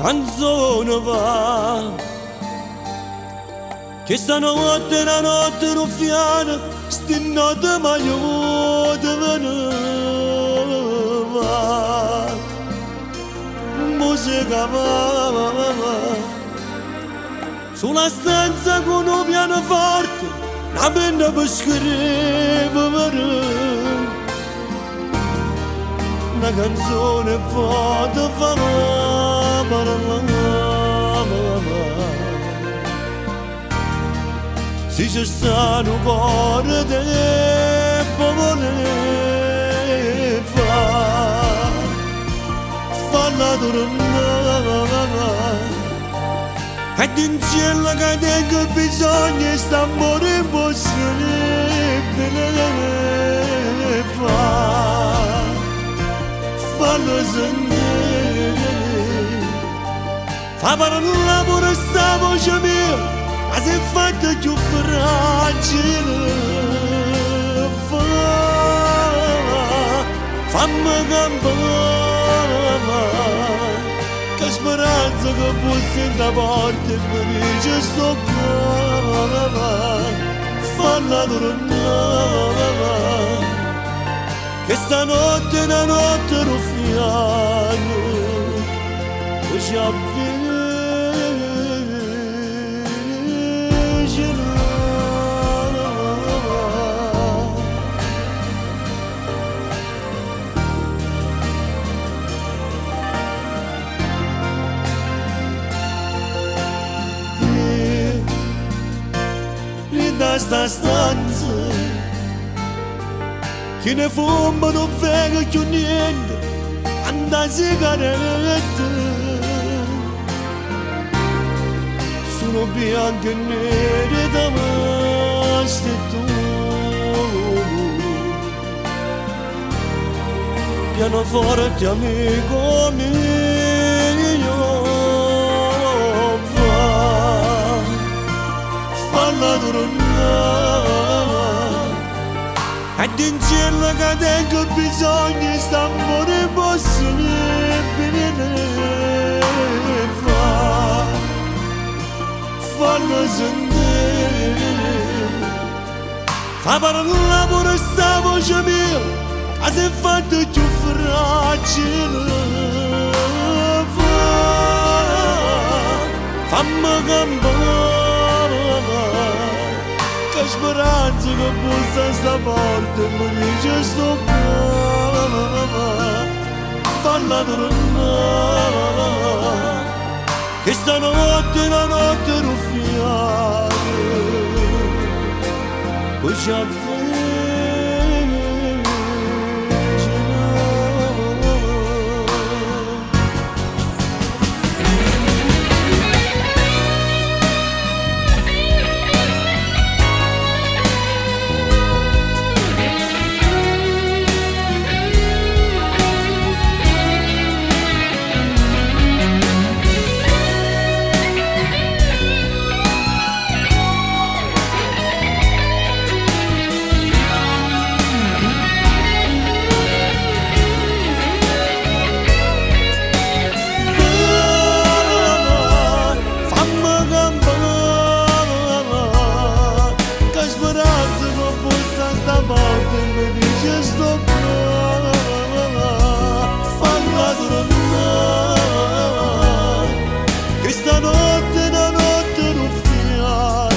canzone va, che stanotte è una notte ruffiana, sti notte maglione va, musica va, sulla stanza con un pianoforte, una penna per scrivere, una canzone forte fa. Si c'è stato un cuore tempo vuole falla tornare ed in cielo che tengo bisogno sta amore impossibile fallo sentire fa parola pure sta voce mia ma se fatta più fragile fammi campare che speranza che bussi in da porta e mi dice sto cuore falla tornare che stanotte è una notte ruffiana che ci avvicina da sta stanza che ne fuma non vega più niente anda sigarette sono bianche e nere davanti a tu pianoforte amico mio falla tornare ed in cielo che tengo bisogno sta amore impossibile fallo sentire fa parola pure sta voce mia ma se fatta più fragile fammi campare che speranza che bussa sta porta e mi dice sto cuore falla tornare che stanotte è una notte ruffiana poi ci avvicina. Stanotte è una notte ruffiana,